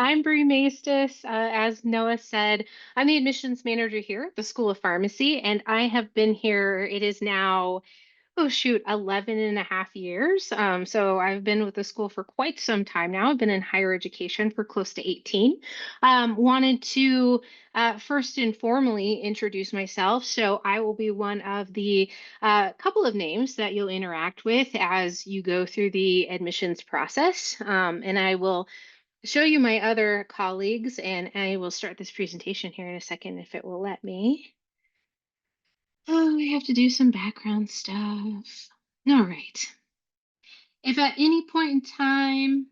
I'm Bri Maestas. As Noah said, I'm the admissions manager here at the School of Pharmacy, and I have been here, it is now, oh shoot, 11 and a half years. So I've been with the school for quite some time now. I've been in higher education for close to 18. Wanted to first and formally introduce myself. So I will be one of the couple of names that you'll interact with as you go through the admissions process. And I will show you my other colleagues, and I will start this presentation here in a second if it will let me. Oh, we have to do some background stuff. All right. If at any point in time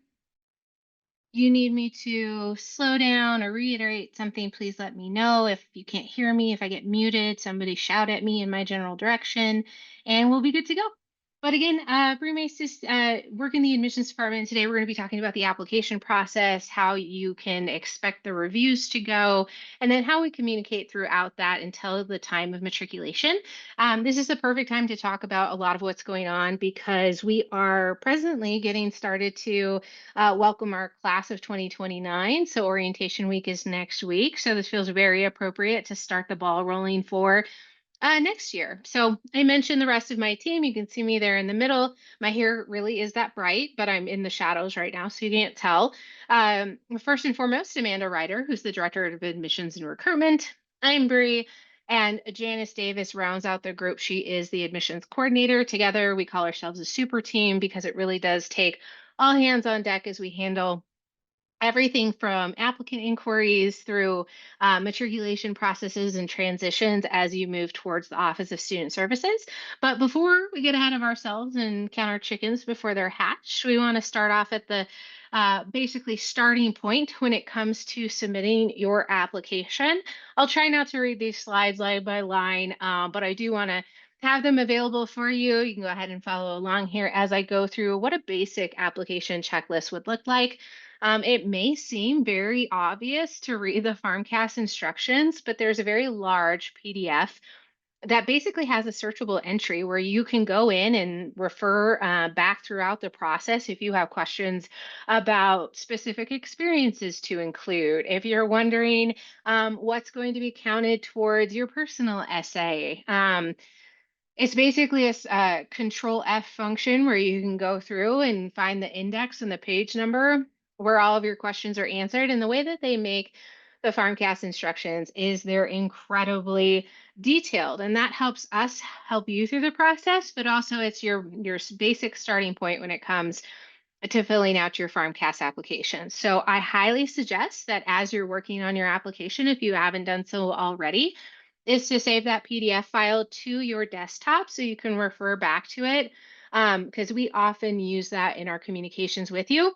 you need me to slow down or reiterate something, please let me know. If you can't hear me, if I get muted, somebody shout at me in my general direction, and we'll be good to go. But again, Bri Maestas, work in the admissions department. Today, we're going to be talking about the application process, how you can expect the reviews to go, and then how we communicate throughout that until the time of matriculation. This is the perfect time to talk about a lot of what's going on because we are presently getting started to welcome our class of 2029. So orientation week is next week. So this feels very appropriate to start the ball rolling for next year. So I mentioned the rest of my team. You can see me there in the middle. My hair really is that bright, but I'm in the shadows right now, so you can't tell. First and foremost, Amanda Ryder, who's the Director of Admissions and Recruitment. I'm Bree. And Janice Davis rounds out the group. She is the admissions coordinator. Together, we call ourselves a super team because it really does take all hands on deck as we handle everything from applicant inquiries through matriculation processes and transitions as you move towards the Office of Student Services. But before we get ahead of ourselves and count our chickens before they're hatched, we want to start off at the basically starting point when it comes to submitting your application. I'll try not to read these slides line by line, but I do want to have them available for you. You can go ahead and follow along here as I go through what a basic application checklist would look like. It may seem very obvious to read the FarmCast instructions, but there's a very large PDF that basically has a searchable entry where you can go in and refer back throughout the process if you have questions about specific experiences to include. If you're wondering what's going to be counted towards your personal essay, it's basically a control F function where you can go through and find the index and the page number where all of your questions are answered. And the way that they make the FarmCast instructions is they're incredibly detailed, and that helps us help you through the process, but also it's your basic starting point when it comes to filling out your FarmCast application. So I highly suggest that as you're working on your application, if you haven't done so already, is to save that PDF file to your desktop so you can refer back to it, because we often use that in our communications with you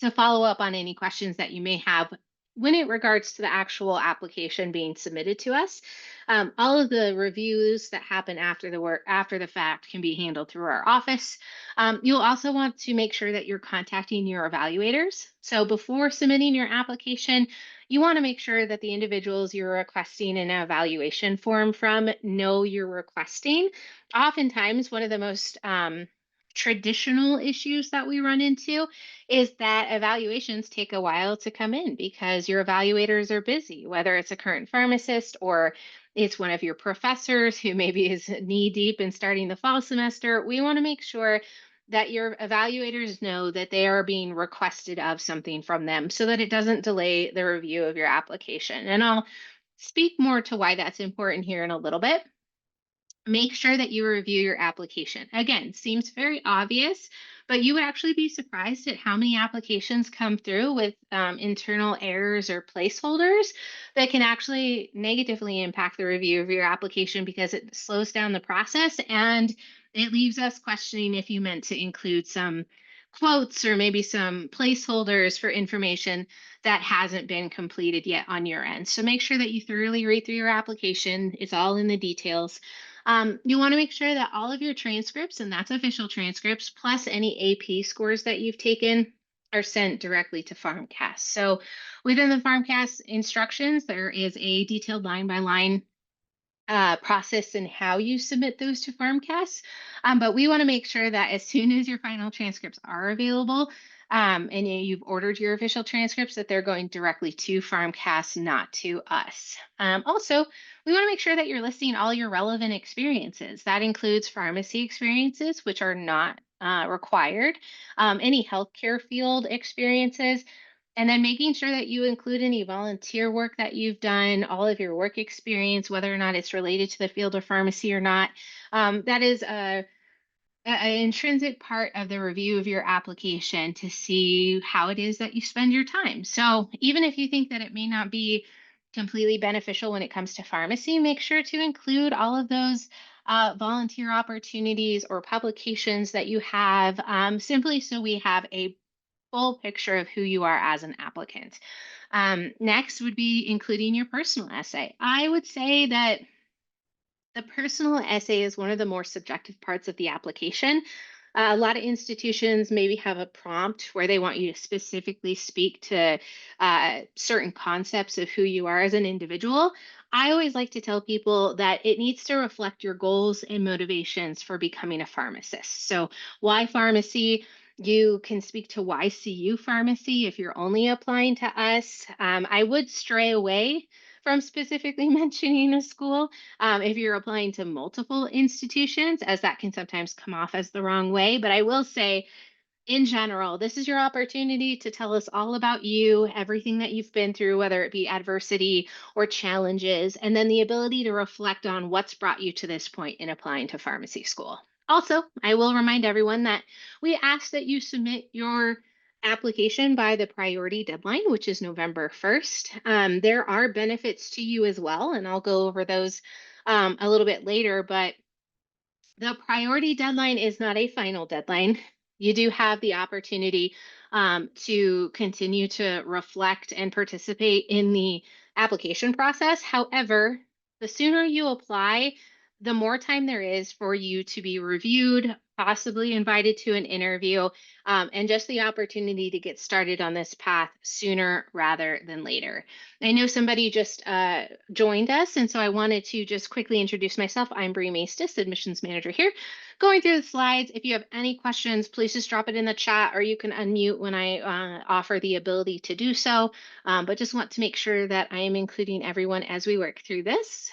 to follow up on any questions that you may have when it regards to the actual application being submitted to us. All of the reviews that happen after the work, after the fact, can be handled through our office. You'll also want to make sure that you're contacting your evaluators. So before submitting your application, you want to make sure that the individuals you're requesting an evaluation form from know you're requesting. Oftentimes, one of the most traditional issues that we run into is that evaluations take a while to come in because your evaluators are busy, whether it's a current pharmacist or it's one of your professors who maybe is knee deep in starting the fall semester. We want to make sure that your evaluators know that they are being requested of something from them so that it doesn't delay the review of your application. And I'll speak more to why that's important here in a little bit. Make sure that you review your application. Again, seems very obvious, but you would actually be surprised at how many applications come through with internal errors or placeholders that can actually negatively impact the review of your application because it slows down the process and it leaves us questioning if you meant to include some quotes or maybe some placeholders for information that hasn't been completed yet on your end. So make sure that you thoroughly read through your application. It's all in the details. You want to make sure that all of your transcripts, and that's official transcripts, plus any AP scores that you've taken, are sent directly to FarmCast. So within the FarmCast instructions, there is a detailed line by line process and how you submit those to FarmCast. But we want to make sure that as soon as your final transcripts are available, and you've ordered your official transcripts, that they're going directly to Farmcast, not to us. Also, we want to make sure that you're listing all your relevant experiences. That includes pharmacy experiences, which are not required, any healthcare field experiences, and then making sure that you include any volunteer work that you've done, all of your work experience, whether or not it's related to the field of pharmacy or not. That is an intrinsic part of the review of your application to see how it is that you spend your time. So even if you think that it may not be completely beneficial when it comes to pharmacy, make sure to include all of those volunteer opportunities or publications that you have, simply so we have a full picture of who you are as an applicant. Next would be including your personal essay. I would say that the personal essay is one of the more subjective parts of the application. A lot of institutions maybe have a prompt where they want you to specifically speak to certain concepts of who you are as an individual. I always like to tell people that it needs to reflect your goals and motivations for becoming a pharmacist. So, why pharmacy? You can speak to why CU pharmacy if you're only applying to us. I would stray away from specifically mentioning a school if you're applying to multiple institutions, as that can sometimes come off as the wrong way. But I will say, in general, this is your opportunity to tell us all about you, everything that you've been through, whether it be adversity or challenges, and then the ability to reflect on what's brought you to this point in applying to pharmacy school. Also, I will remind everyone that we ask that you submit your application by the priority deadline, which is November 1st. There are benefits to you as well, and I'll go over those a little bit later, but the priority deadline is not a final deadline. You do have the opportunity to continue to reflect and participate in the application process. However, the sooner you apply, the more time there is for you to be reviewed, possibly invited to an interview, and just the opportunity to get started on this path sooner rather than later. I know somebody just joined us, and so I wanted to just quickly introduce myself. I'm Bri Maestas, Admissions Manager here. Going through the slides, if you have any questions, please just drop it in the chat, or you can unmute when I offer the ability to do so. But just want to make sure that I am including everyone as we work through this.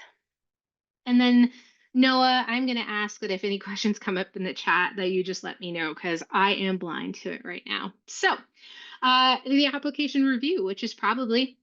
And then Noah, I'm going to ask that if any questions come up in the chat that you just let me know, because I am blind to it right now. So the application review, which is probably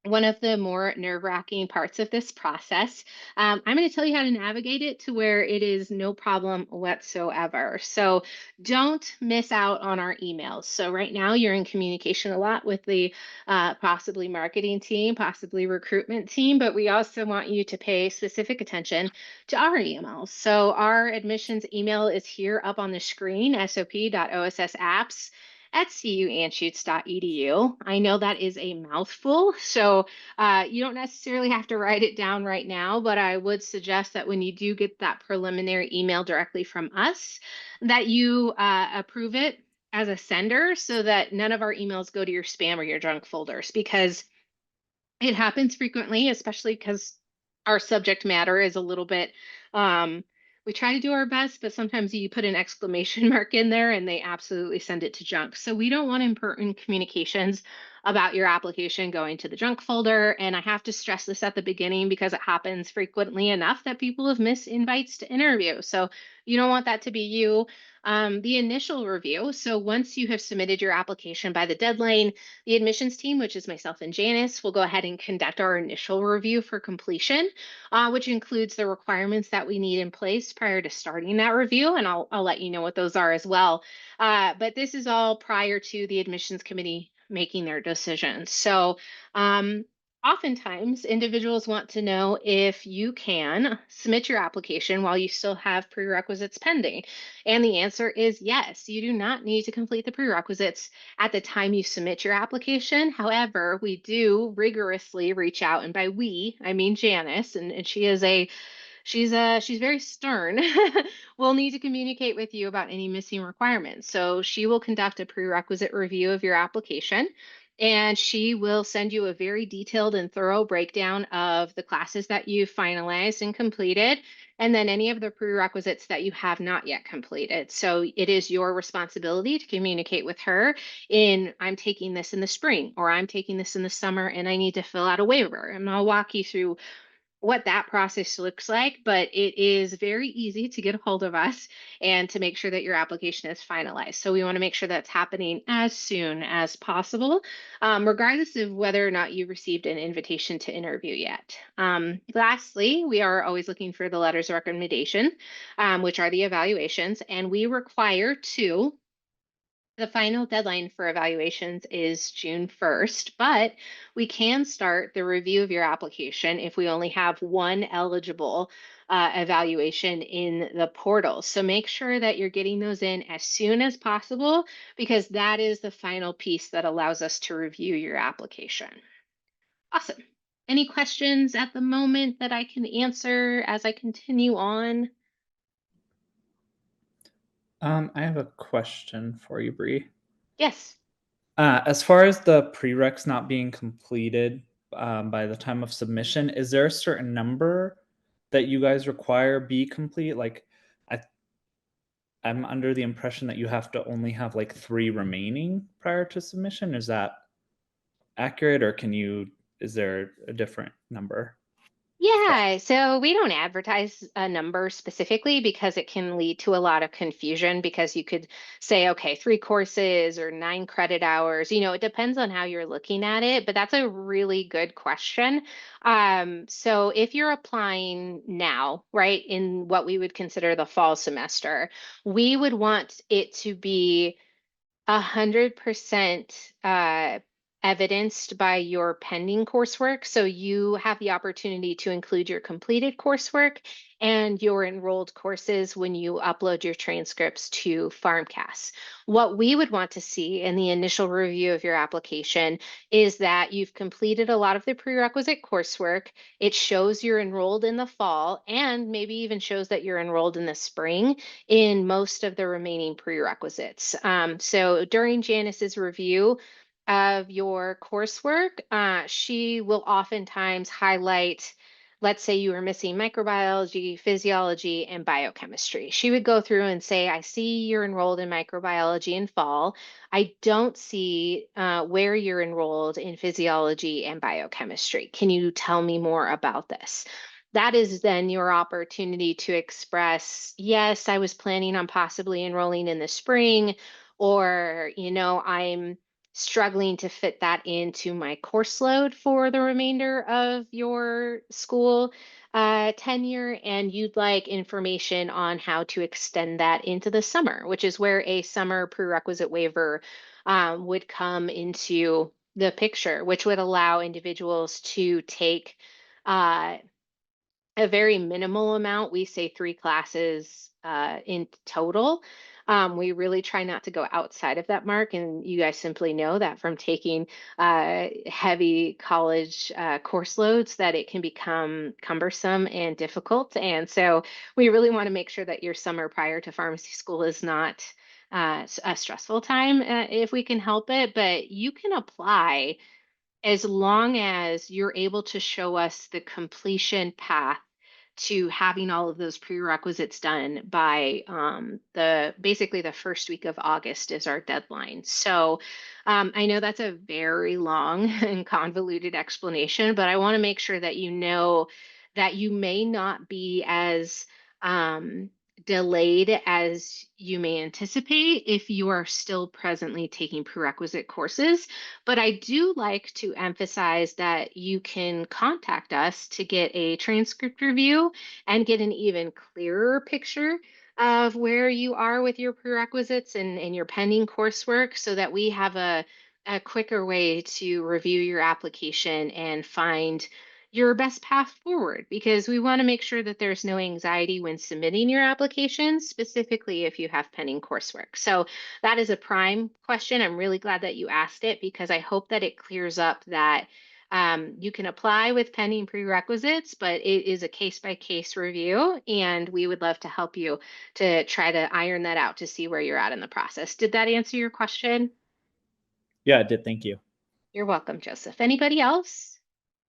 one of the more nerve-wracking parts of this process. I'm going to tell you how to navigate it to where it is no problem whatsoever. So don't miss out on our emails. So right now you're in communication a lot with the possibly marketing team, possibly recruitment team, but we also want you to pay specific attention to our emails. So our admissions email is here up on the screen, sop.ossapps at cuanschutz.edu. I know that is a mouthful, so you don't necessarily have to write it down right now, but I would suggest that when you do get that preliminary email directly from us, that you approve it as a sender so that none of our emails go to your spam or your junk folders, because it happens frequently, especially because our subject matter is a little bit, we try to do our best, but sometimes you put an exclamation mark in there and they absolutely send it to junk. So we don't want important communications about your application going to the junk folder. And I have to stress this at the beginning because it happens frequently enough that people have missed invites to interview. So you don't want that to be you. The initial review. So once you have submitted your application by the deadline, the admissions team, which is myself and Janice, will go ahead and conduct our initial review for completion, which includes the requirements that we need in place prior to starting that review. And I'll let you know what those are as well. But this is all prior to the admissions committee making their decisions. So oftentimes individuals want to know if you can submit your application while you still have prerequisites pending. And the answer is yes, you do not need to complete the prerequisites at the time you submit your application. However, we do rigorously reach out, and by we, I mean Janice, and she is she's very stern. We'll need to communicate with you about any missing requirements. So she will conduct a prerequisite review of your application, and she will send you a very detailed and thorough breakdown of the classes that you've finalized and completed. and then any of the prerequisites that you have not yet completed. So it is your responsibility to communicate with her in, I'm taking this in the spring, or I'm taking this in the summer and I need to fill out a waiver. And I'll walk you through what that process looks like, but it is very easy to get a hold of us and to make sure that your application is finalized. So we want to make sure that's happening as soon as possible, regardless of whether or not you received an invitation to interview yet. Lastly, we are always looking for the letters of recommendation, which are the evaluations, and we require two. The final deadline for evaluations is June 1st, but we can start the review of your application if we only have one eligible evaluation in the portal. So make sure that you're getting those in as soon as possible because that is the final piece that allows us to review your application. Awesome. Any questions at the moment that I can answer as I continue on? I have a question for you, Bri. Yes. As far as the prereqs not being completed by the time of submission, is there a certain number that you guys require be complete? Like, I, I'm under the impression that you have to only have like 3 remaining prior to submission. Is that accurate, or is there a different number? Yeah, so we don't advertise a number specifically because it can lead to a lot of confusion because you could say, okay, 3 courses or 9 credit hours. It depends on how you're looking at it, but that's a really good question. So if you're applying now, right, in what we would consider the fall semester, we would want it to be 100% evidenced by your pending coursework. So you have the opportunity to include your completed coursework and your enrolled courses when you upload your transcripts to FarmCast. What we would want to see in the initial review of your application is that you've completed a lot of the prerequisite coursework. It shows you're enrolled in the fall and maybe even shows that you're enrolled in the spring in most of the remaining prerequisites. So during Janice's review of your coursework, she will oftentimes highlight, let's say you were missing microbiology, physiology, and biochemistry. She would go through and say, I see you're enrolled in microbiology in fall. I don't see where you're enrolled in physiology and biochemistry. Can you tell me more about this? That is then your opportunity to express, yes, I was planning on possibly enrolling in the spring, or, I'm struggling to fit that into my course load for the remainder of your school tenure, and you'd like information on how to extend that into the summer, which is where a summer prerequisite waiver would come into the picture, which would allow individuals to take a very minimal amount. We say 3 classes in total. We really try not to go outside of that mark. And you guys simply know that from taking heavy college course loads that it can become cumbersome and difficult. And so we really want to make sure that your summer prior to pharmacy school is not a stressful time if we can help it. But you can apply as long as you're able to show us the completion path to having all of those prerequisites done by the basically the first week of August is our deadline. So I know that's a very long and convoluted explanation, but I want to make sure that you know that you may not be as um, delayed as you may anticipate if you are still presently taking prerequisite courses. But I do like to emphasize that you can contact us to get a transcript review and get an even clearer picture of where you are with your prerequisites and your pending coursework so that we have a quicker way to review your application and find your best path forward because we want to make sure that there's no anxiety when submitting your application, specifically if you have pending coursework. So that is a prime question. I'm really glad that you asked it because I hope that it clears up that you can apply with pending prerequisites, but it is a case by case review, and we would love to help you to try to iron that out to see where you're at in the process. Did that answer your question? Yeah, it did. Thank you. You're welcome, Joseph. Anybody else?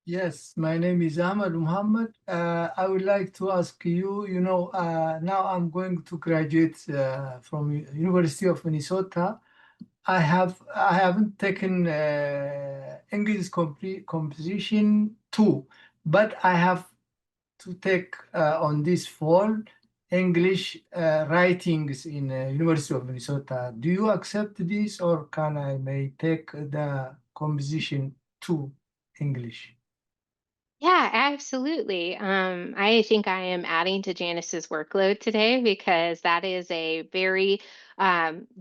Yes, my name is Ahmad Muhammad. I would like to ask you, now I'm going to graduate from University of Minnesota. I haven't taken English composition 2, but I have to take on this fall English writings in University of Minnesota. Do you accept this, or can I may take the composition 2 English? Yeah, absolutely. I think I am adding to Janice's workload today because that is a very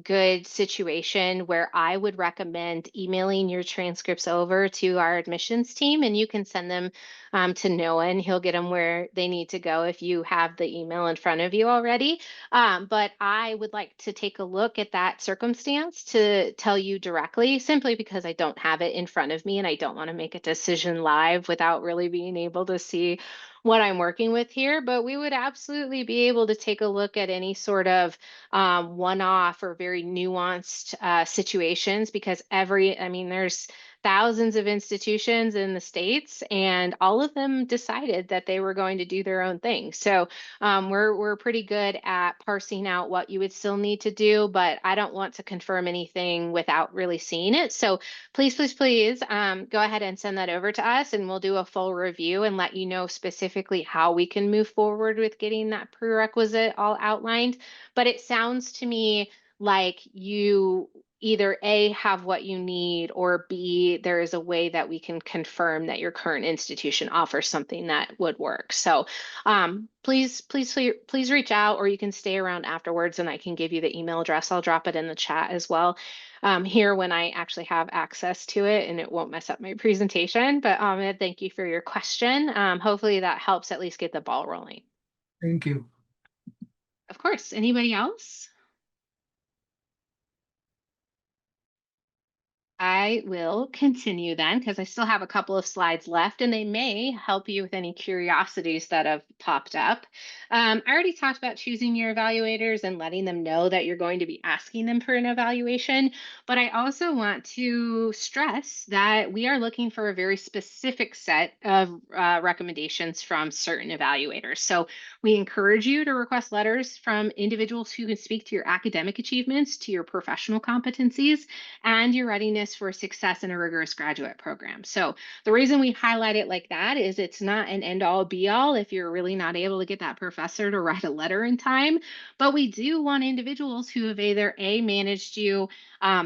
good situation where I would recommend emailing your transcripts over to our admissions team, and you can send them to Noah, and he'll get them where they need to go if you have the email in front of you already. But I would like to take a look at that circumstance to tell you directly, simply because I don't have it in front of me and I don't want to make a decision live without really being able to see what I'm working with here. But we would absolutely be able to take a look at any sort of one off or very nuanced situations because I mean, there's thousands of institutions in the states and all of them decided that they were going to do their own thing. So we're pretty good at parsing out what you would still need to do, but I don't want to confirm anything without really seeing it. So please, please, please go ahead and send that over to us, and we'll do a full review and let you know specifically how we can move forward with getting that prerequisite all outlined. But it sounds to me like you either A, have what you need, or B, there is a way that we can confirm that your current institution offers something that would work. So please, please, please reach out, or you can stay around afterwards and I can give you the email address. I'll drop it in the chat as well here when I actually have access to it and it won't mess up my presentation. But Ahmed, thank you for your question. Hopefully that helps at least get the ball rolling. Thank you. Of course, anybody else? I will continue then because I still have a couple of slides left and they may help you with any curiosities that have popped up. I already talked about choosing your evaluators and letting them know that you're going to be asking them for an evaluation, but I also want to stress that we are looking for a very specific set of recommendations from certain evaluators. So we encourage you to request letters from individuals who can speak to your academic achievements, to your professional competencies, and your readiness for success in a rigorous graduate program. So the reason we highlight it like that is it's not an end all be all if you're really not able to get that professor to write a letter in time, but we do want individuals who have either A, managed you,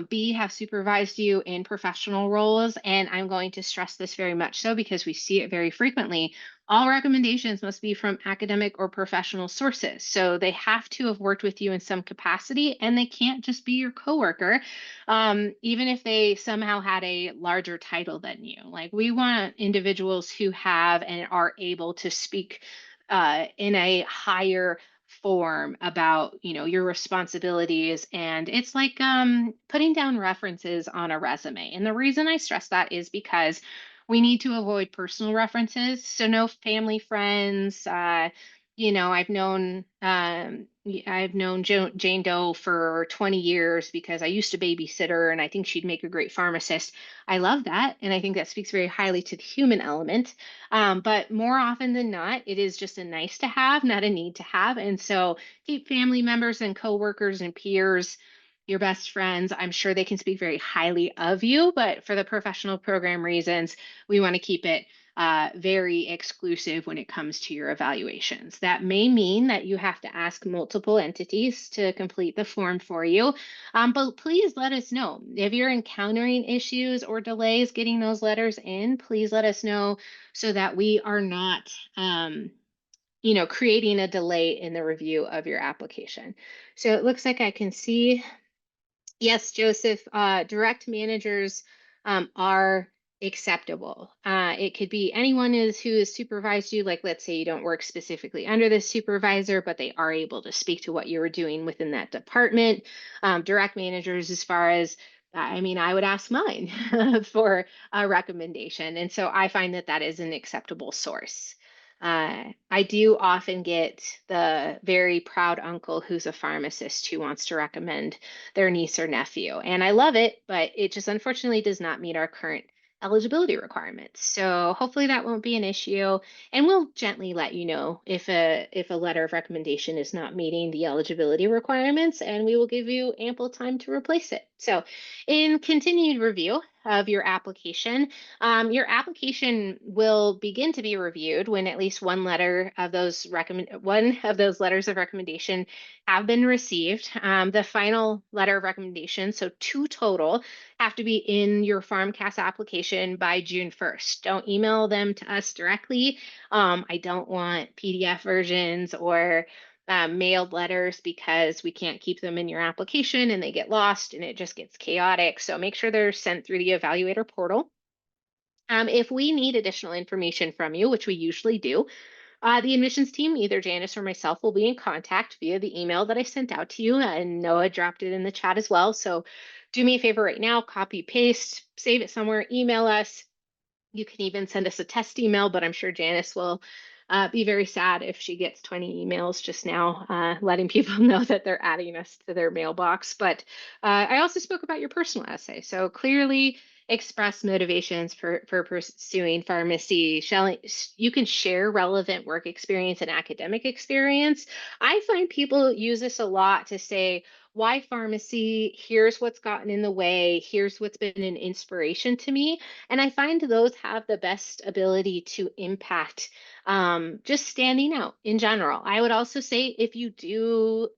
B, have supervised you in professional roles. And I'm going to stress this very much so because we see it very frequently. All recommendations must be from academic or professional sources. So they have to have worked with you in some capacity and they can't just be your coworker, even if they somehow had a larger title than you. Like we want individuals who have and are able to speak in a higher form about your responsibilities, and it's like putting down references on a resume. And the reason I stress that is because we need to avoid personal references, so no family, friends. I've known Jane Doe for 20 years because I used to babysit her and I think she'd make a great pharmacist. I love that. And I think that speaks very highly to the human element. But more often than not, it is just a nice to have, not a need to have. And so keep family members and coworkers and peers, your best friends. I'm sure they can speak very highly of you, but for the professional program reasons, we want to keep it very exclusive when it comes to your evaluations. That may mean that you have to ask multiple entities to complete the form for you, but please let us know. If you're encountering issues or delays getting those letters in, please let us know so that we are not creating a delay in the review of your application. So it looks like I can see. Yes, Joseph, direct managers are acceptable. It could be anyone who has supervised you, like let's say you don't work specifically under the supervisor, but they are able to speak to what you were doing within that department. Direct managers, as far as, I mean, I would ask mine for a recommendation. And so I find that that is an acceptable source. I do often get the very proud uncle who's a pharmacist who wants to recommend their niece or nephew. And I love it, but it just unfortunately does not meet our current eligibility requirements. So hopefully that won't be an issue, and we'll gently let you know if a letter of recommendation is not meeting the eligibility requirements, and we will give you ample time to replace it. So in continued review of your application will begin to be reviewed when at least one of those letters of recommendation have been received. The final letter of recommendation, so 2 total, have to be in your FarmCast application by June 1st. Don't email them to us directly. I don't want PDF versions or mailed letters, because we can't keep them in your application and they get lost and it just gets chaotic. So make sure they're sent through the evaluator portal. If we need additional information from you, which we usually do, the admissions team, either Janice or myself, will be in contact via the email that I sent out to you, and Noah dropped it in the chat as well. So do me a favor right now, copy, paste, save it somewhere, email us. You can even send us a test email, but I'm sure Janice will be very sad if she gets 20 emails just now, letting people know that they're adding us to their mailbox. But I also spoke about your personal essay. So clearly express motivations for pursuing pharmacy. You can share relevant work experience and academic experience. I find people use this a lot to say, why pharmacy? Here's what's gotten in the way. Here's what's been an inspiration to me. And I find those have the best ability to impact just standing out in general. I would also say, if you do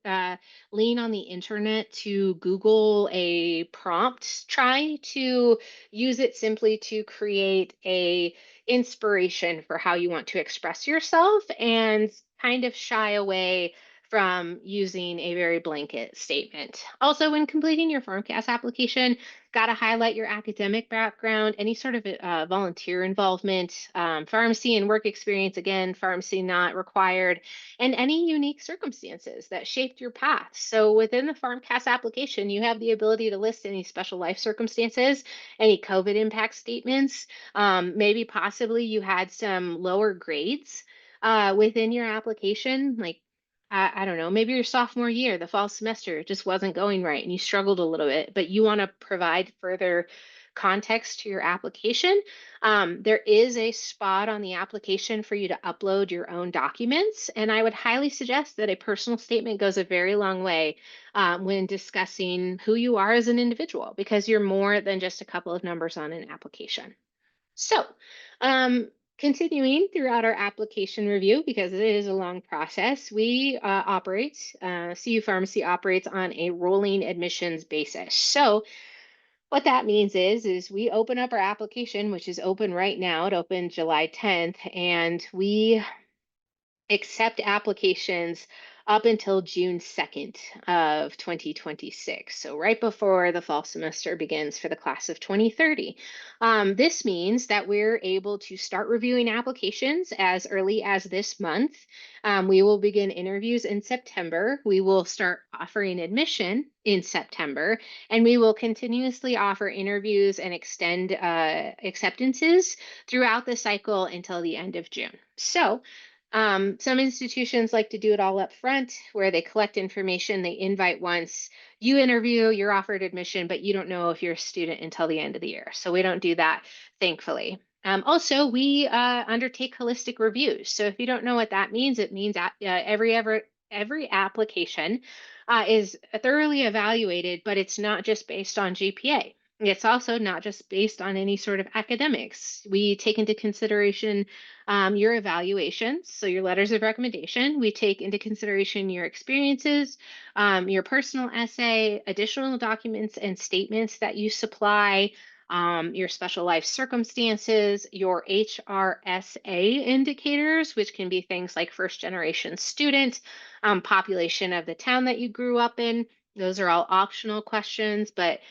lean on the internet to Google a prompt, try to use it simply to create a inspiration for how you want to express yourself, and kind of shy away from using a very blanket statement. Also, when completing your FarmCast application, got to highlight your academic background, any sort of volunteer involvement, pharmacy and work experience, again, pharmacy not required, and any unique circumstances that shaped your path. So within the FarmCast application, you have the ability to list any special life circumstances, any COVID impact statements, maybe possibly you had some lower grades within your application, like I don't know, maybe your sophomore year, the fall semester just wasn't going right and you struggled a little bit, but you want to provide further context to your application. There is a spot on the application for you to upload your own documents. And I would highly suggest that a personal statement goes a very long way when discussing who you are as an individual, because you're more than just a couple of numbers on an application. So, continuing throughout our application review, because it is a long process, we CU Pharmacy operates on a rolling admissions basis. So, what that means is we open up our application, which is open right now. It opened July 10th, and we accept applications up until June 2nd of 2026. So right before the fall semester begins for the class of 2030. This means that we're able to start reviewing applications as early as this month. We will begin interviews in September. We will start offering admission in September, and we will continuously offer interviews and extend acceptances throughout the cycle until the end of June. So some institutions like to do it all up front, where they collect information, they invite once, you interview, you're offered admission, but you don't know if you're a student until the end of the year. So we don't do that, thankfully. Also, we undertake holistic reviews. So if you don't know what that means, it means every application is thoroughly evaluated, but it's not just based on GPA. It's also not just based on any sort of academics. We take into consideration your evaluations, so your letters of recommendation. We take into consideration your experiences, your personal essay, additional documents and statements that you supply, your special life circumstances, your HRSA indicators, which can be things like first generation student, population of the town that you grew up in. Those are all optional questions, but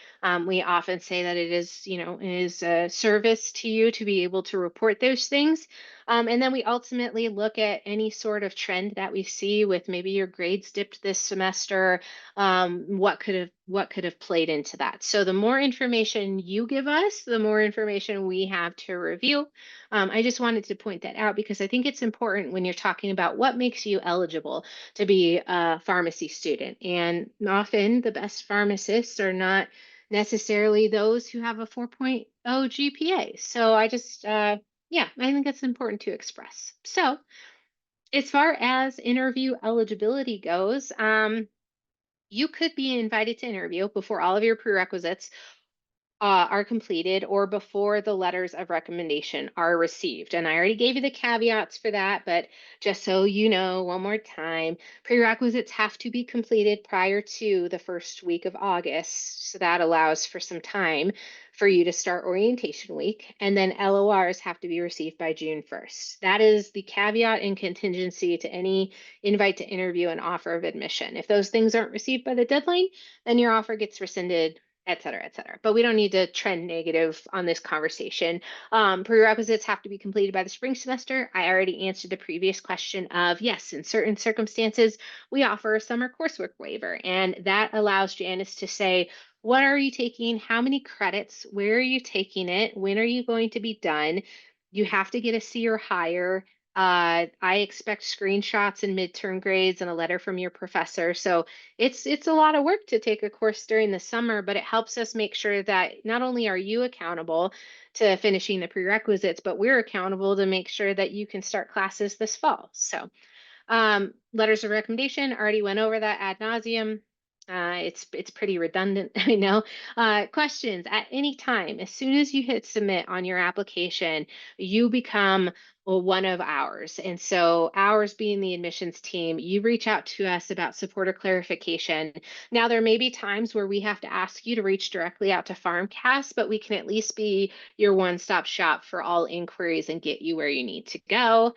we often say that it is a service to you to be able to report those things. And then we ultimately look at any sort of trend that we see with maybe your grades dipped this semester. What could have played into that? So the more information you give us, the more information we have to review. I just wanted to point that out because I think it's important when you're talking about what makes you eligible to be a pharmacy student. And often the best pharmacists are not necessarily those who have a 4.0 GPA. So I just, yeah, I think that's important to express. So as far as interview eligibility goes, you could be invited to interview before all of your prerequisites are completed or before the letters of recommendation are received. And I already gave you the caveats for that, but just so you know, one more time, prerequisites have to be completed prior to the first week of August. So that allows for some time for you to start orientation week. And then LORs have to be received by June 1st. That is the caveat and contingency to any invite to interview and offer of admission. If those things aren't received by the deadline, then your offer gets rescinded, et cetera, et cetera. But we don't need to trend negative on this conversation. Prerequisites have to be completed by the spring semester. I already answered the previous question of yes, in certain circumstances, we offer a summer coursework waiver, and that allows Janice to say, what are you taking? How many credits? Where are you taking it? When are you going to be done? You have to get a C or higher. I expect screenshots and midterm grades and a letter from your professor. So it's a lot of work to take a course during the summer, but it helps us make sure that not only are you accountable to finishing the prerequisites, but we're accountable to make sure that you can start classes this fall. So letters of recommendation, already went over that ad nauseum. It's pretty redundant, I know. Questions at any time, as soon as you hit submit on your application, you become one of ours. And so ours being the admissions team, you reach out to us about support or clarification. Now, there may be times where we have to ask you to reach directly out to FarmCast, but we can at least be your one-stop shop for all inquiries and get you where you need to go.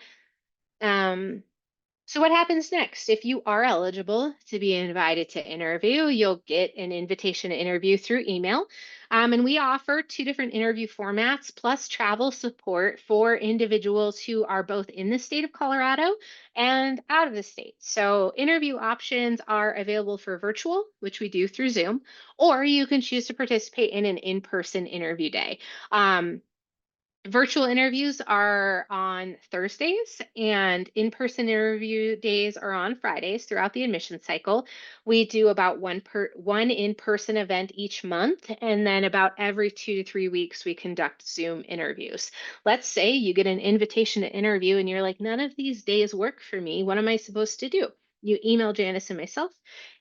So what happens next? If you are eligible to be invited to interview, you'll get an invitation to interview through email. And we offer 2 different interview formats plus travel support for individuals who are both in the state of Colorado and out of the state. So interview options are available for virtual, which we do through Zoom, or you can choose to participate in an in-person interview day. Virtual interviews are on Thursdays and in-person interview days are on Fridays throughout the admission cycle. We do about one in-person event each month, and then about every 2 to 3 weeks we conduct Zoom interviews. Let's say you get an invitation to interview and you're like, none of these days work for me. What am I supposed to do? You email Janice and myself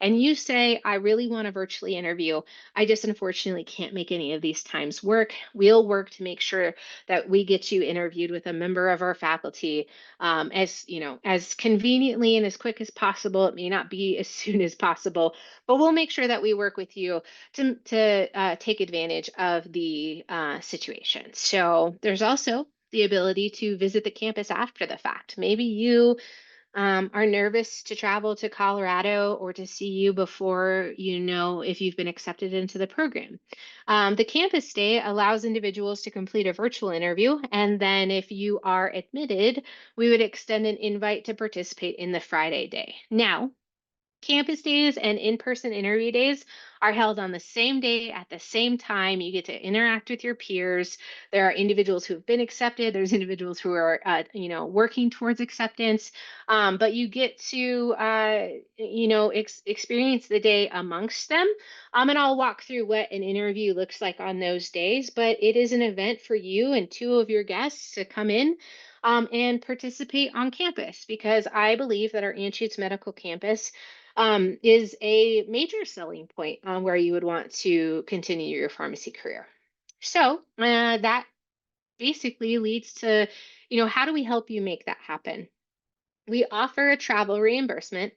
and you say, I really want to virtually interview. I just unfortunately can't make any of these times work. We'll work to make sure that we get you interviewed with a member of our faculty as as conveniently and as quick as possible. It may not be as soon as possible, but we'll make sure that we work with you to take advantage of the situation. So there's also the ability to visit the campus after the fact. Maybe you are nervous to travel to Colorado or to see you before you know if you've been accepted into the program. The campus day allows individuals to complete a virtual interview, and then if you are admitted, we would extend an invite to participate in the Friday day. Now, campus days and in-person interview days are held on the same day at the same time. You get to interact with your peers. There are individuals who have been accepted. There's individuals who are, working towards acceptance. But you get to, experience the day amongst them. And I'll walk through what an interview looks like on those days. But it is an event for you and 2 of your guests to come in and participate on campus, because I believe that our Anschutz Medical Campus is a major selling point on where you would want to continue your pharmacy career. So that basically leads to, how do we help you make that happen? We offer a travel reimbursement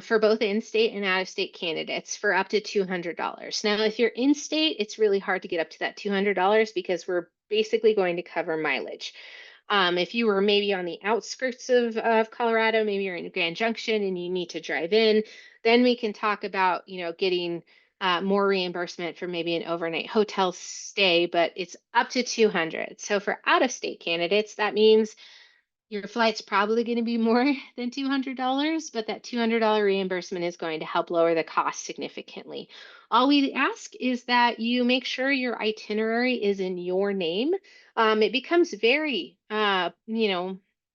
for both in-state and out-of-state candidates for up to $200. Now, if you're in-state, it's really hard to get up to that $200 because we're basically going to cover mileage. If you were maybe on the outskirts of Colorado, maybe you're in Grand Junction and you need to drive in, then we can talk about, getting more reimbursement for maybe an overnight hotel stay, but it's up to 200. So for out-of-state candidates, that means your flight's probably going to be more than $200, but that $200 reimbursement is going to help lower the cost significantly. All we ask is that you make sure your itinerary is in your name. It becomes very,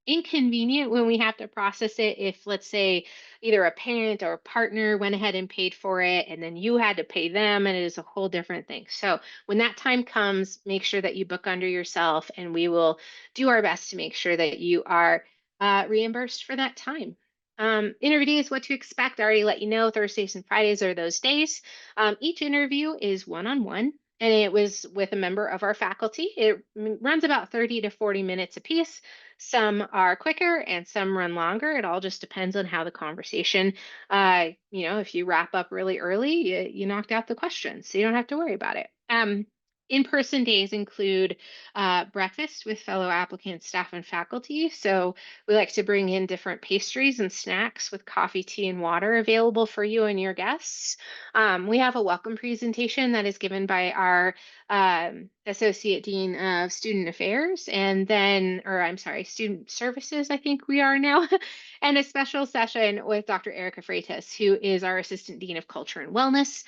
inconvenient when we have to process it if, let's say, either a parent or a partner went ahead and paid for it and then you had to pay them, and it is a whole different thing. So when that time comes, make sure that you book under yourself, and we will do our best to make sure that you are reimbursed for that time. Interview days, what to expect. I already let you know Thursdays and Fridays are those days. Each interview is one-on-one, and it was with a member of our faculty. It runs about 30 to 40 minutes apiece. Some are quicker and some run longer. It all just depends on how the conversation, if you wrap up really early, you knocked out the questions, so you don't have to worry about it. In-person days include breakfast with fellow applicants, staff, and faculty. So we like to bring in different pastries and snacks with coffee, tea, and water available for you and your guests. We have a welcome presentation that is given by our Associate Dean of Student Affairs, and then, or I'm sorry, Student Services, I think we are now, and a special session with Dr. Erica Freitas, who is our Assistant Dean of Culture and Wellness.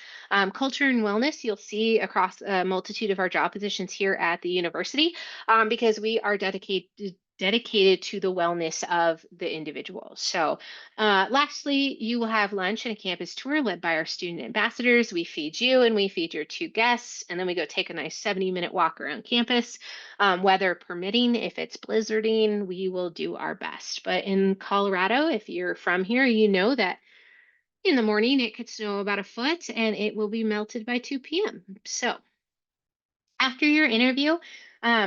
Culture and Wellness, you'll see across a multitude of our job positions here at the university, because we are dedicated to the wellness of the individual. So lastly, you will have lunch and a campus tour led by our student ambassadors. We feed you and we feed your two guests, and then we go take a nice 70-minute walk around campus. Weather permitting, if it's blizzarding, we will do our best. But in Colorado, if you're from here, you know that in the morning it could snow about a foot and it will be melted by 2 p.m. So after your interview,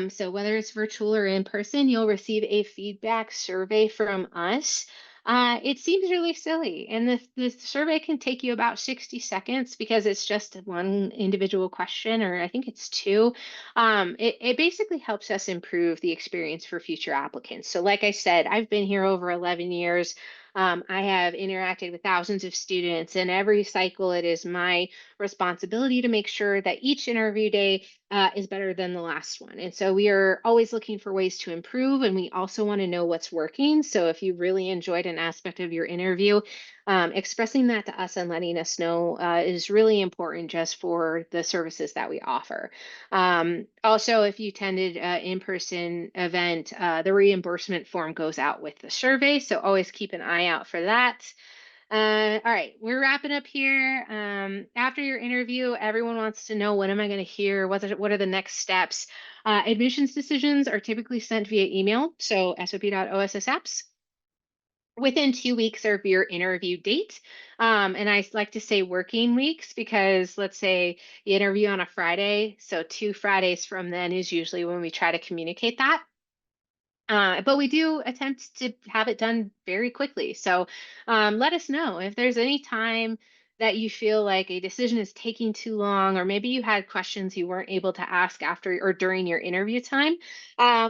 so whether it's virtual or in person, you'll receive a feedback survey from us. It seems really silly, and the survey can take you about 60 seconds because it's just one individual question, or I think it's two. It basically helps us improve the experience for future applicants. So like I said, I've been here over 11 years. I have interacted with thousands of students, and every cycle it is my responsibility to make sure that each interview day is better than the last one. And so we are always looking for ways to improve, and we also want to know what's working. So if you really enjoyed an aspect of your interview, expressing that to us and letting us know is really important just for the services that we offer. Also, if you attended an in-person event, the reimbursement form goes out with the survey. So always keep an eye out for that. All right, we're wrapping up here. After your interview, everyone wants to know, when am I going to hear? What are the next steps? Admissions decisions are typically sent via email, so sop.ossapps within 2 weeks of your interview date. And I like to say working weeks because let's say you interview on a Friday, so 2 Fridays from then is usually when we try to communicate that. But we do attempt to have it done very quickly. So let us know if there's any time that you feel like a decision is taking too long, or maybe you had questions you weren't able to ask after or during your interview time.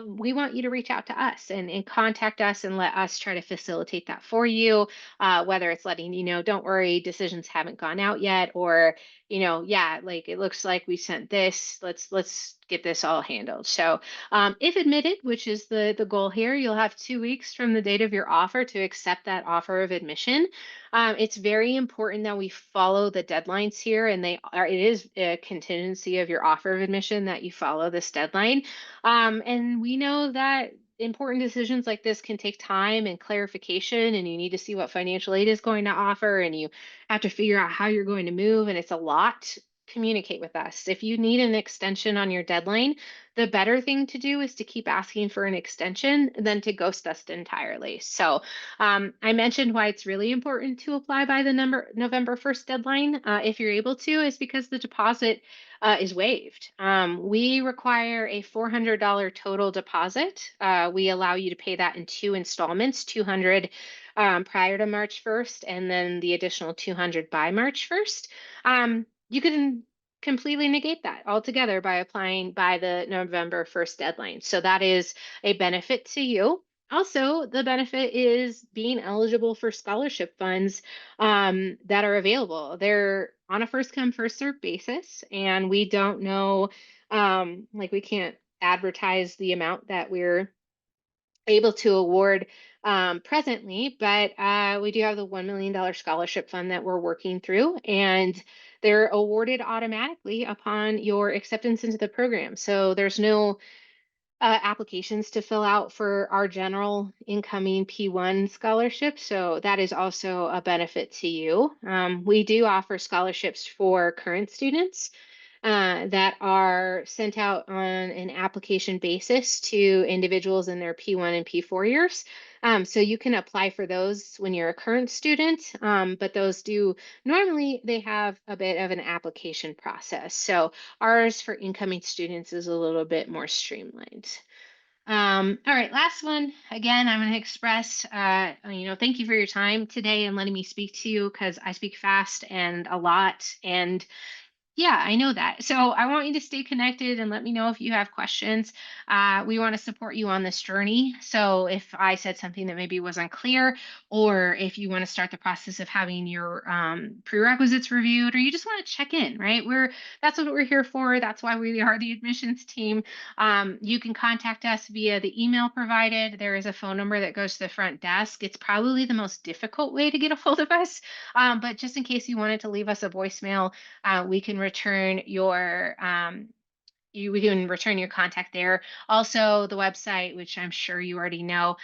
We want you to reach out to us and contact us and let us try to facilitate that for you. Whether it's letting you know, don't worry, decisions haven't gone out yet, or yeah, like it looks like we sent this. Let's get this all handled. So if admitted, which is the goal here, you'll have 2 weeks from the date of your offer to accept that offer of admission. It's very important that we follow the deadlines here, and it is a contingency of your offer of admission that you follow this deadline. And we know that important decisions like this can take time and clarification, and you need to see what financial aid is going to offer, and you have to figure out how you're going to move, and it's a lot. Communicate with us. If you need an extension on your deadline, the better thing to do is to keep asking for an extension than to ghost us entirely. So I mentioned why it's really important to apply by the November 1st deadline, if you're able to, is because the deposit is waived. We require a $400 total deposit. We allow you to pay that in 2 installments, 200 prior to March 1st, and then the additional 200 by March 1st. You can completely negate that altogether by applying by the November 1st deadline. So that is a benefit to you. Also, the benefit is being eligible for scholarship funds that are available. They're on a first come, first served basis, and we don't know, like we can't advertise the amount that we're able to award presently, but we do have the $1 million scholarship fund that we're working through, and they're awarded automatically upon your acceptance into the program. So there's no applications to fill out for our general incoming P1 scholarship. So that is also a benefit to you. We do offer scholarships for current students that are sent out on an application basis to individuals in their P1 and P4 years. So you can apply for those when you're a current student, but those do normally they have a bit of an application process. So ours for incoming students is a little bit more streamlined. All right, last one. Again, I'm going to express, thank you for your time today and letting me speak to you because I speak fast and a lot. And yeah, I know that. So I want you to stay connected and let me know if you have questions. We want to support you on this journey. So if I said something that maybe was unclear, or if you want to start the process of having your prerequisites reviewed, or you just want to check in, right? That's what we're here for. That's why we are the admissions team. You can contact us via the email provided. There is a phone number that goes to the front desk. It's probably the most difficult way to get a hold of us. But just in case you wanted to leave us a voicemail, we can return your we can return your contact there. Also, the website, which I'm sure you already know.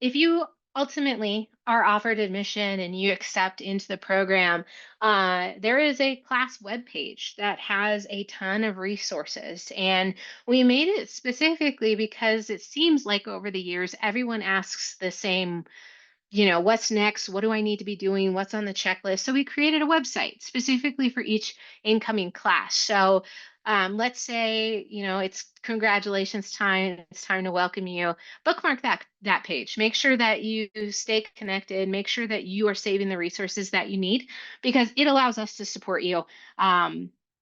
If you ultimately are offered admission and you accept into the program, there is a class webpage that has a ton of resources. And we made it specifically because it seems like over the years, everyone asks the same, what's next? What do I need to be doing? What's on the checklist? So we created a website specifically for each incoming class. So let's say, it's congratulations time. It's time to welcome you. Bookmark that page. Make sure that you stay connected. Make sure that you are saving the resources that you need because it allows us to support you.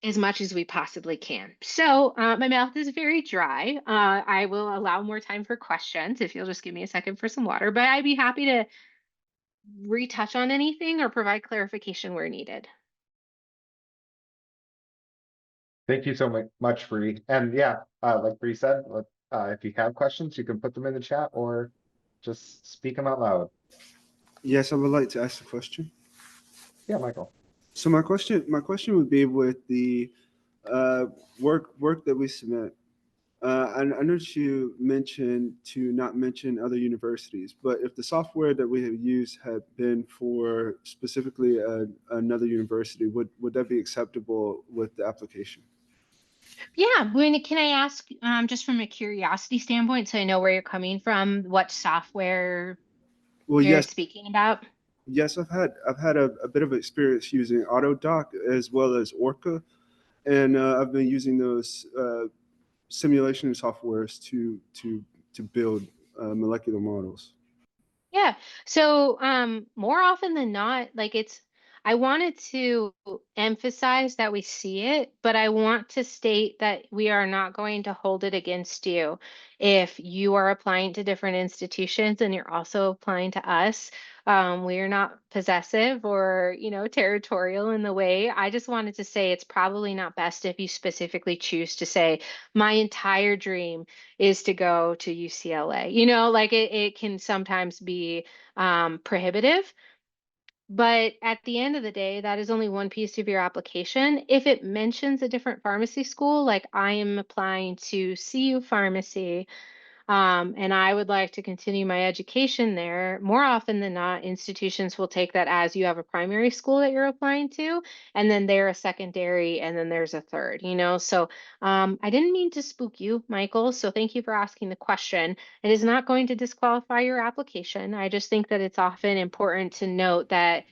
As much as we possibly can. So my mouth is very dry. I will allow more time for questions if you'll just give me a second for some water, but I'd be happy to retouch on anything or provide clarification where needed. Thank you so much, Bri. And yeah, like Bri said, if you have questions, you can put them in the chat or just speak them out loud. Yes, I would like to ask a question. Yeah, Michael. So my question would be with the work that we submit. I know that you mentioned to not mention other universities, but if the software that we have used had been for specifically another university, would that be acceptable with the application? Yeah, can I ask, just from a curiosity standpoint, so I know where you're coming from, what software Well, you're yes, speaking about? yes, I've had a bit of experience using Autodoc as well as Orca, and I've been using those simulation softwares to build molecular models. Yeah. So, more often than not, I wanted to emphasize that we see it, but I want to state that we are not going to hold it against you. If you are applying to different institutions and you're also applying to us, we are not possessive or, territorial in the way. I just wanted to say it's probably not best if you specifically choose to say, my entire dream is to go to UCLA. It can sometimes be prohibitive. But at the end of the day, that is only one piece of your application. If it mentions a different pharmacy school, like I am applying to CU Pharmacy, and I would like to continue my education there, more often than not, institutions will take that as you have a primary school that you're applying to, and then they're a secondary, and then there's a third. So I didn't mean to spook you, Michael. So thank you for asking the question. It is not going to disqualify your application. I just think that it's often important to note that,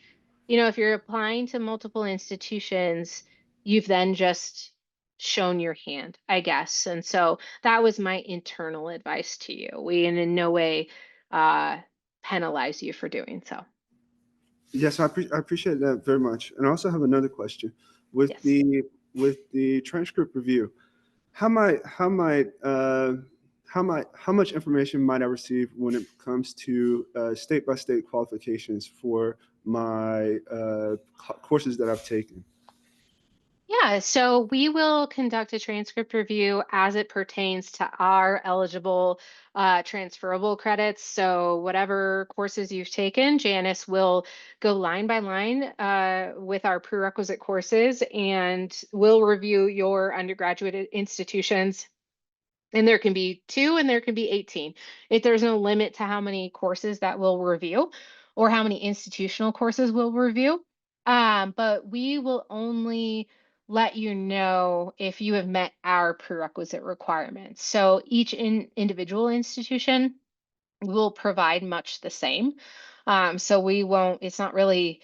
if you're applying to multiple institutions, you've then just shown your hand, I guess. And so that was my internal advice to you. We in no way penalize you for doing so. Yes, I appreciate that very much. And I also have another question. With Yes. the transcript review, how much information might I receive when it comes to state by state qualifications for my courses that I've taken? Yeah, so we will conduct a transcript review as it pertains to our eligible transferable credits. So whatever courses you've taken, Janice will go line by line with our prerequisite courses and will review your undergraduate institutions And there can be 2 and there can be 18. If there's no limit to how many courses that we'll review or how many institutional courses we'll review. But we will only let you know if you have met our prerequisite requirements. So each individual institution will provide much the same. So we won't, it's not really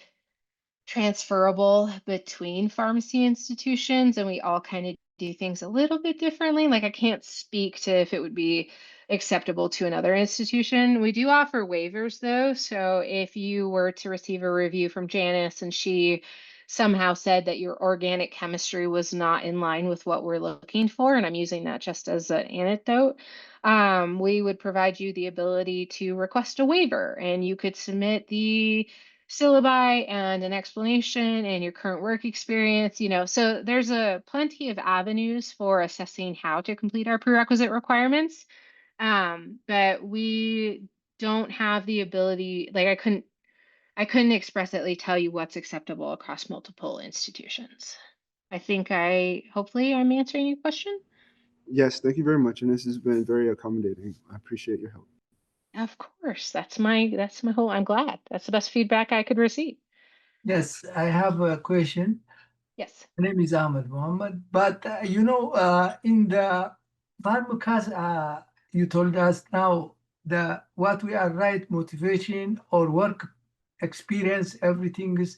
transferable between pharmacy institutions, and we all kind of do things a little bit differently. Like I can't speak to if it would be acceptable to another institution. We do offer waivers though. So if you were to receive a review from Janice and she somehow said that your organic chemistry was not in line with what we're looking for, and I'm using that just as an anecdote, we would provide you the ability to request a waiver, and you could submit the syllabi and an explanation and your current work experience, so there's plenty of avenues for assessing how to complete our prerequisite requirements. But we don't have the ability, like I couldn't expressly tell you what's acceptable across multiple institutions. Hopefully I'm answering your question. Yes, thank you very much. And this has been very accommodating. I appreciate your help. Of course, that's my whole, I'm glad. That's the best feedback I could receive. Yes, I have a question. Yes. My name is Ahmed Mohammed, but in the Pharmacas, you told us now the what we are right motivation or work experience, everything is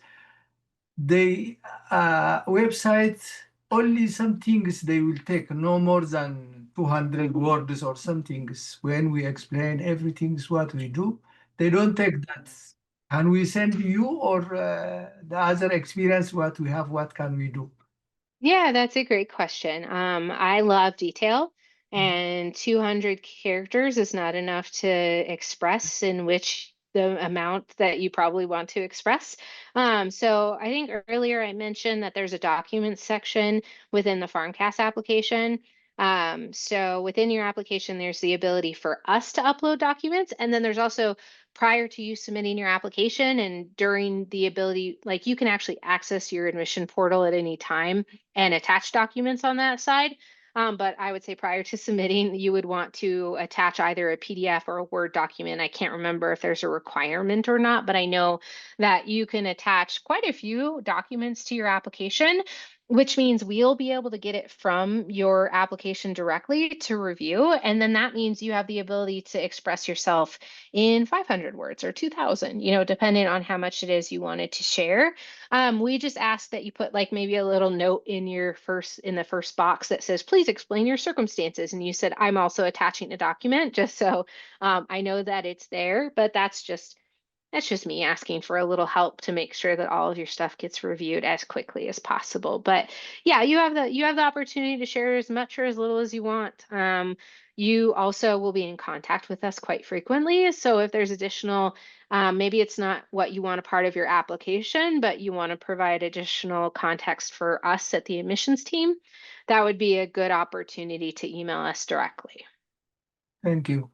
they websites only some things they will take no more than 200 words or some things when we explain everything is what we do. They don't take that. Can we send you or the other experience what we have? What can we do? Yeah, that's a great question. I love detail, and 200 characters is not enough to express in which the amount that you probably want to express. So I think earlier I mentioned that there's a document section within the FarmCast application. So within your application, there's the ability for us to upload documents, and then there's also prior to you submitting your application and during the ability, like you can actually access your admission portal at any time and attach documents on that side. But I would say prior to submitting, you would want to attach either a PDF or a Word document. I can't remember if there's a requirement or not, but I know that you can attach quite a few documents to your application, which means we'll be able to get it from your application directly to review. And then that means you have the ability to express yourself in 500 words or 2000, depending on how much it is you wanted to share. We just ask that you put like maybe a little note in the first box that says, please explain your circumstances. And you said, I'm also attaching a document just so I know that it's there, but that's just me asking for a little help to make sure that all of your stuff gets reviewed as quickly as possible. But yeah, you have the opportunity to share as much or as little as you want. You also will be in contact with us quite frequently. So if there's additional, maybe it's not what you want a part of your application, but you want to provide additional context for us at the admissions team, that would be a good opportunity to email us directly. Thank you.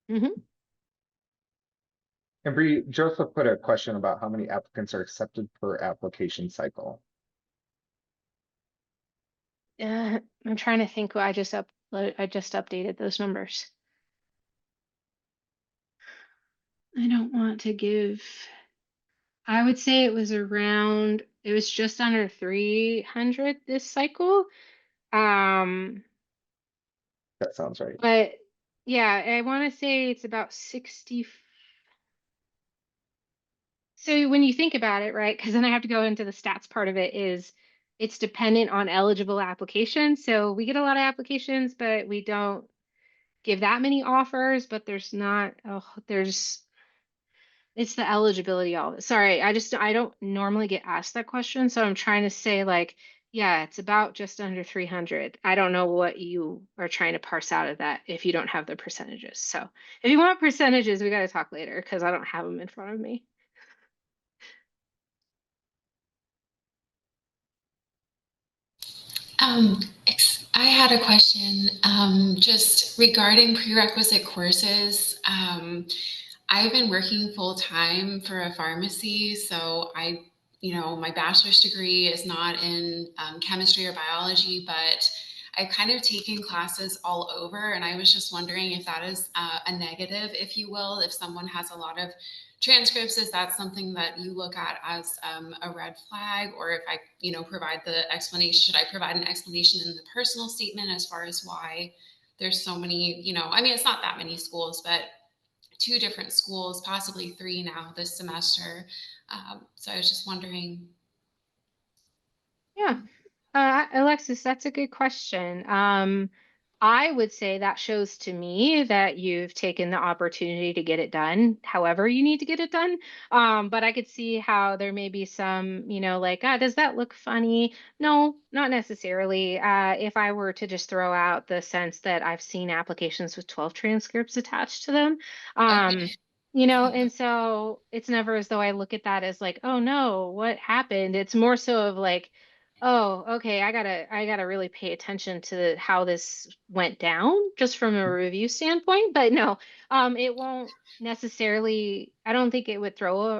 Mhm. And Bree, Joseph put a question about how many applicants are accepted per application cycle. I'm trying to think. I just updated those numbers. I don't want to give. I would say it was just under 300 this cycle. Um, That sounds right. but yeah, I want to say it's about 60. So when you think about it, right? Because then I have to go into the stats part of it is it's dependent on eligible applications. So we get a lot of applications, but we don't give that many offers, but it's the eligibility all of it. Sorry, I don't normally get asked that question, so I'm trying to say like, yeah, it's about just under 300. I don't know what you are trying to parse out of that if you don't have the percentages. So if you want percentages, we got to talk later because I don't have them in front of me. I had a question just regarding prerequisite courses. I've been working full time for a pharmacy, so my bachelor's degree is not in chemistry or biology, but I've kind of taken classes all over, and I was just wondering if that is a negative, if you will, if someone has a lot of transcripts, is that something that you look at as a red flag? Or if I, provide the explanation, should I provide an explanation in the personal statement as far as why there's so many, I mean, it's not that many schools, but 2 different schools, possibly 3 now this semester. So I was just wondering. Yeah. Alexis, that's a good question. I would say that shows to me that you've taken the opportunity to get it done, however you need to get it done. But I could see how there may be some, like, does that look funny? No, not necessarily. If I were to just throw out the sense that I've seen applications with 12 transcripts attached to them, Okay. and so it's never as though I look at that as like, oh no, what happened? It's more so of like, oh, okay, I gotta really pay attention to how this went down just from a review standpoint. But no, it won't necessarily, I don't think it would throw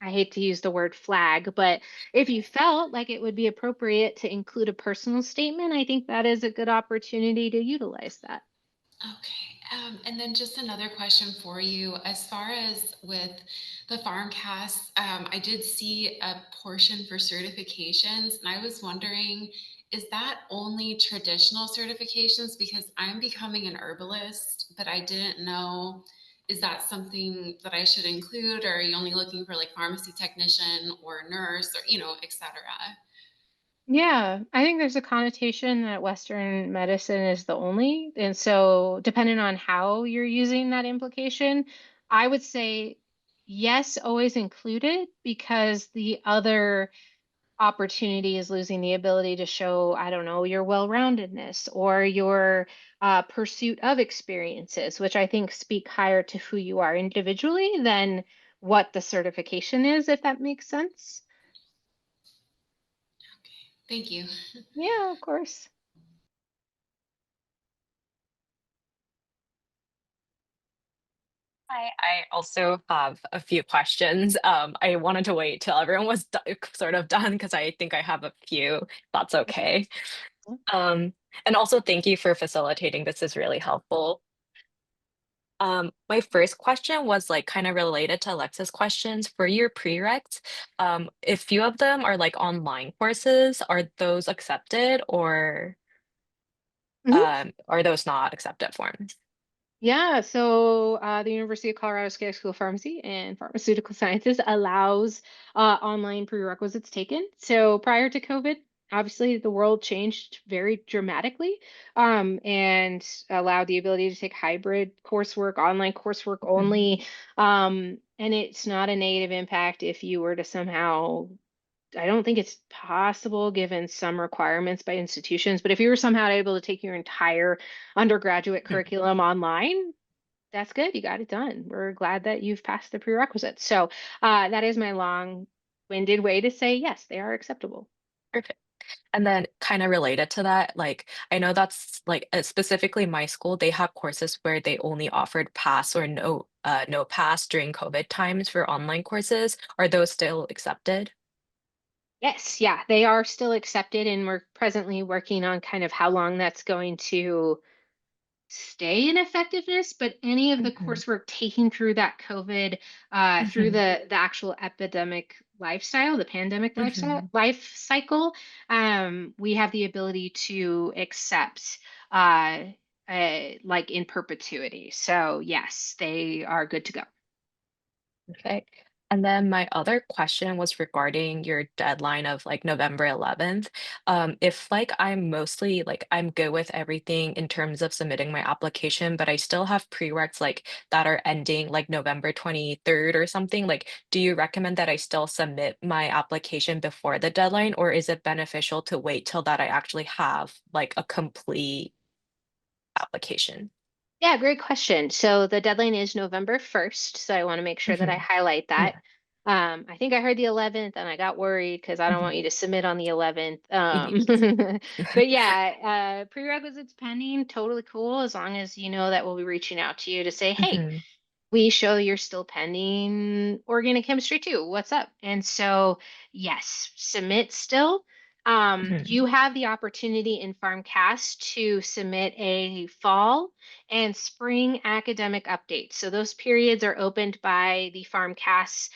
I hate to use the word flag, but if you felt like it would be appropriate to include a personal statement, I think that is a good opportunity to utilize that. Okay. And then just another question for you. As far as with the FarmCast, I did see a portion for certifications, and I was wondering, is that only traditional certifications? Because I'm becoming an herbalist, but I didn't know, is that something that I should include, or are you only looking for like pharmacy technician or nurse or, et cetera? Yeah, I think there's a connotation that Western medicine is the only. And so, depending on how you're using that implication, I would say yes, always include it because the other opportunity is losing the ability to show, I don't know, your well-roundedness or your pursuit of experiences, which I think speak higher to who you are individually than what the certification is, if that makes sense. Thank you. Yeah, of course. I also have a few questions. I wanted to wait till everyone was sort of done because I think I have a few. If that's okay. Um, and also thank you for facilitating. This is really helpful. My first question was like kind of related to Alexa's questions for your prereqs. A few of them are like online courses. Are those accepted or are those not accepted forms? Yeah, so the University of Colorado School of Pharmacy and Pharmaceutical Sciences allows online prerequisites taken. So prior to COVID, obviously the world changed very dramatically and allowed the ability to take hybrid coursework, online coursework only. And it's not a negative impact if you were to somehow, I don't think it's possible given some requirements by institutions, but if you were somehow able to take your entire undergraduate curriculum online, that's good. You got it done. We're glad that you've passed the prerequisites. So that is my long-winded way to say yes, they are acceptable. Perfect. And then kind of related to that, like I know that's like specifically my school, they have courses where they only offered pass or no pass during COVID times for online courses. Are those still accepted? Yes, yeah, they are still accepted, and we're presently working on kind of how long that's going to stay in effectiveness, but any of the Mhm. coursework taken through that COVID, through Mhm. the actual epidemic lifestyle, the pandemic lifestyle Mhm. life cycle, we have the ability to accept uh, like in perpetuity. So yes, they are good to go. Okay. And then my other question was regarding your deadline of like November 11th. If like I'm good with everything in terms of submitting my application, but I still have prereqs like that are ending like November 23rd or something, like do you recommend that I still submit my application before the deadline, or is it beneficial to wait till that I actually have like a complete application? Yeah, great question. So the deadline is November 1st. So I want to make sure that I Mhm. highlight that. Yeah. I think I heard the 11th and I got worried because I don't Mhm. want you to submit on the 11th. Yes. But yeah, prerequisites pending, totally cool as long as you know that we'll be reaching out to you to say, hey, Mhm. we show you're still pending organic chemistry too. What's up? And so, yes, submit still. Mhm. You have the opportunity in FarmCast to submit a fall and spring academic updates. So those periods are opened by the FarmCast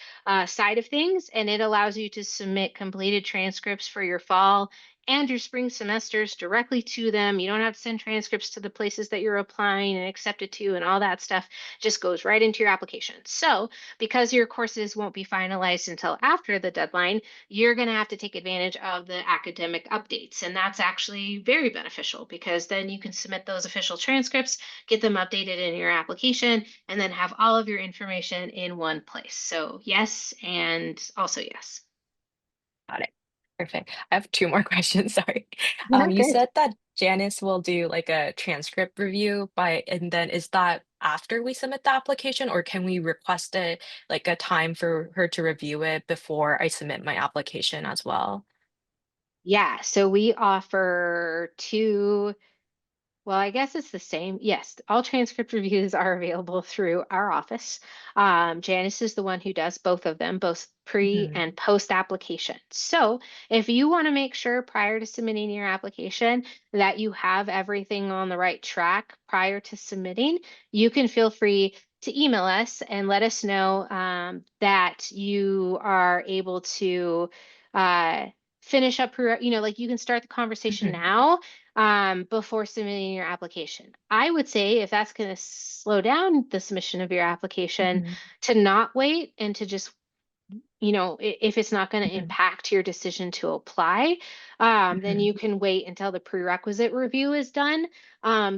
side of things, and it allows you to submit completed transcripts for your fall and your spring semesters directly to them. You don't have to send transcripts to the places that you're applying and accepted to and all that stuff. Just goes right into your application. So because your courses won't be finalized until after the deadline, you're going to have to take advantage of the academic updates. And that's actually very beneficial because then you can submit those official transcripts, get them updated in your application, and then have all of your information in one place. So yes, and also yes. Got it. Perfect. I have two more questions. Sorry. You Okay. said that Janice will do like a transcript review and then is that after we submit the application, or can we request it like a time for her to review it before I submit my application as well? Yeah, so we offer two. Well, I guess it's the same. Yes, all transcript reviews are available through our office. Janice is the one who does both of them, both pre Mhm. and post application. So if you want to make sure prior to submitting your application that you have everything on the right track prior to submitting, you can feel free to email us and let us know that you are able to uh, finish up, like you can start the conversation Mhm. now before submitting your application. I would say if that's going to slow down the submission of your application, Mhm. to not wait and to just, if it's not going to Mhm. impact your decision to apply, then Mhm. you can wait until the prerequisite review is done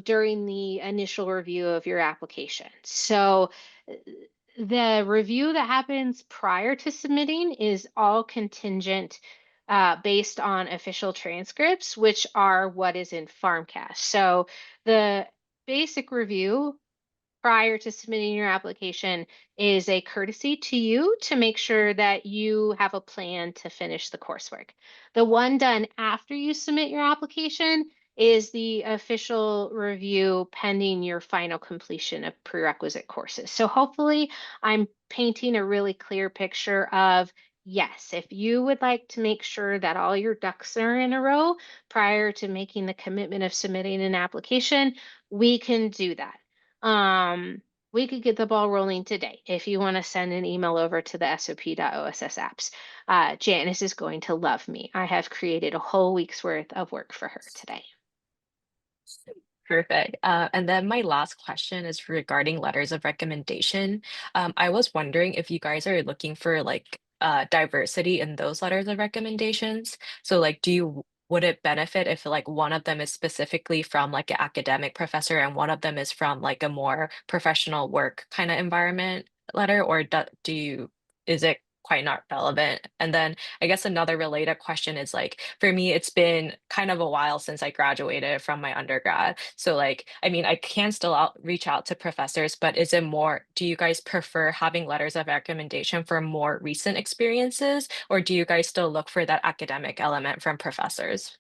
during the initial review of your application. So uh, the review that happens prior to submitting is all contingent based on official transcripts, which are what is in FarmCast. So the basic review prior to submitting your application is a courtesy to you to make sure that you have a plan to finish the coursework. The one done after you submit your application is the official review pending your final completion of prerequisite courses. So hopefully I'm painting a really clear picture of yes, if you would like to make sure that all your ducks are in a row prior to making the commitment of submitting an application, we can do that. We could get the ball rolling today. If you want to send an email over to the sop.oss apps, Janice is going to love me. I have created a whole week's worth of work for her today. Perfect. And then my last question is regarding letters of recommendation. I was wondering if you guys are looking for like diversity in those letters of recommendations. So like, would it benefit if like one of them is specifically from like an academic professor and one of them is from like a more professional work kind of environment letter, or is it quite not relevant? And then I guess another related question is like, for me, it's been kind of a while since I graduated from my undergrad. So like, I mean, I can still reach out to professors, but do you guys prefer having letters of recommendation for more recent experiences, or do you guys still look for that academic element from professors?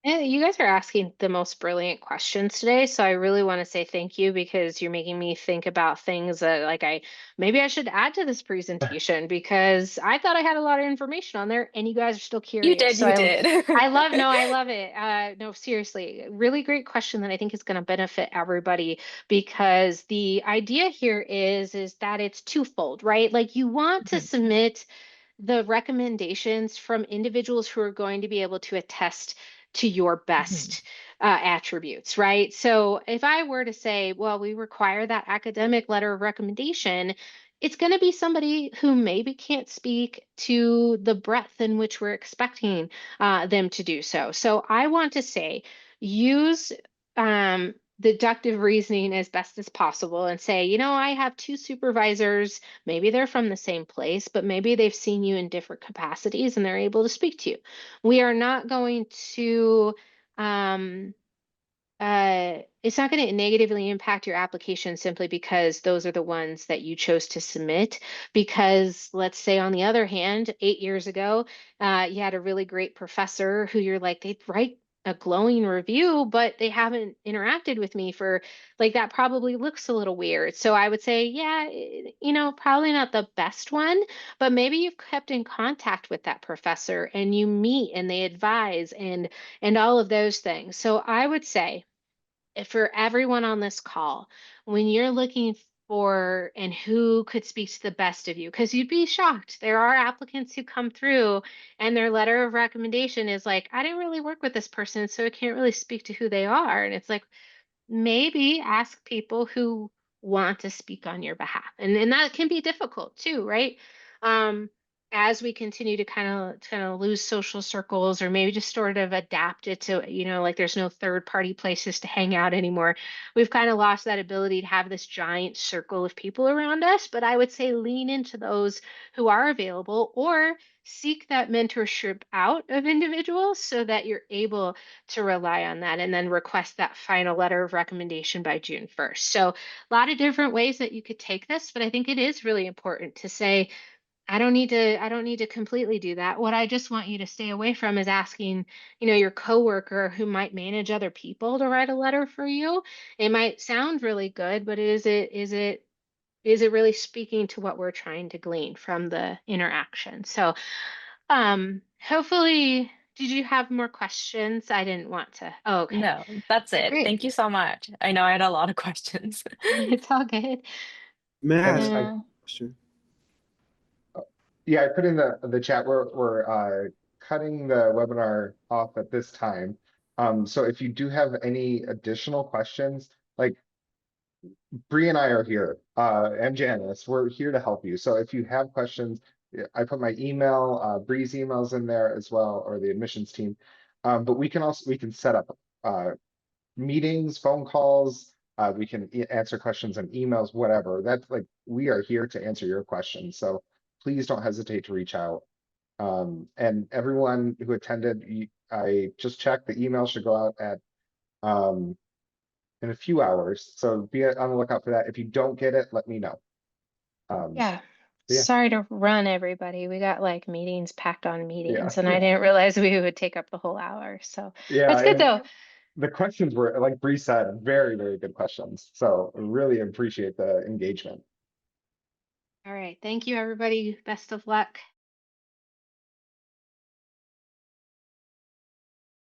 And you guys are asking the most brilliant questions today, so I really want to say thank you because you're making me think about things that like I maybe I should add to this presentation because I thought I had a lot of information on there and you guys are still You curious. did, So you did. I love it. No, seriously, really great question that I think is going to benefit everybody because the idea here is that it's twofold, right? Like you want to Mhm. submit the recommendations from individuals who are going to be able to attest to your Mhm. best attributes, right? So if I were to say, well, we require that academic letter of recommendation, it's going to be somebody who maybe can't speak to the breadth in which we're expecting them to do so. So I want to say, use deductive reasoning as best as possible and say, I have two supervisors. Maybe they're from the same place, but maybe they've seen you in different capacities and they're able to speak to you. We are not going to, um, it's not going to negatively impact your application simply because those are the ones that you chose to submit. Because let's say, on the other hand, 8 years ago, you had a really great professor who you're like, they'd write a glowing review, but they haven't interacted with me for like that probably looks a little weird. So I would say, yeah, you know, probably not the best one, but maybe you've kept in contact with that professor and you meet and they advise and all of those things. So I would say for everyone on this call, when you're looking for and who could speak to the best of you, because you'd be shocked. There are applicants who come through and their letter of recommendation is like, I didn't really work with this person, so I can't really speak to who they are. And it's like, maybe ask people who want to speak on your behalf. And that can be difficult too, right? As we continue to kind of lose social circles or maybe just sort of adapt it to, you know, like there's no third party places to hang out anymore. We've kind of lost that ability to have this giant circle of people around us, but I would say lean into those who are available or seek that mentorship out of individuals so that you're able to rely on that and then request that final letter of recommendation by June 1st. So a lot of different ways that you could take this, but I think it is really important to say, I don't need to completely do that. What I just want you to stay away from is asking, you know, your coworker who might manage other people to write a letter for you. It might sound really good, but is it really speaking to what we're trying to glean from the interaction? So hopefully, did you have more questions? I didn't want to. Oh, okay. No, that's it. Great. Thank you so much. I know I had a lot of questions. It's all good. May I ask And a I, Yeah. question? yeah, I put in the chat, we're cutting the webinar off at this time. So if you do have any additional questions, like Bree and I are here, and Janice, we're here to help you. So if you have questions, I put my email, Bree's emails in there as well, or the admissions team. But we can set up meetings, phone calls, we can answer questions and emails, whatever. That's like, we are here to answer your questions. So please don't hesitate to reach out. And everyone who attended, I just checked, the email should go out at in a few hours. So be on the lookout for that. If you don't get it, let me know. Yeah. Yeah, Sorry to run everybody. We got like meetings packed on yeah, meetings, and I didn't realize we would take up the whole hour. So yeah. that's good And though. the questions were, like Bree said, very, very good questions. So really appreciate the engagement. All right. Thank you, everybody. Best of luck.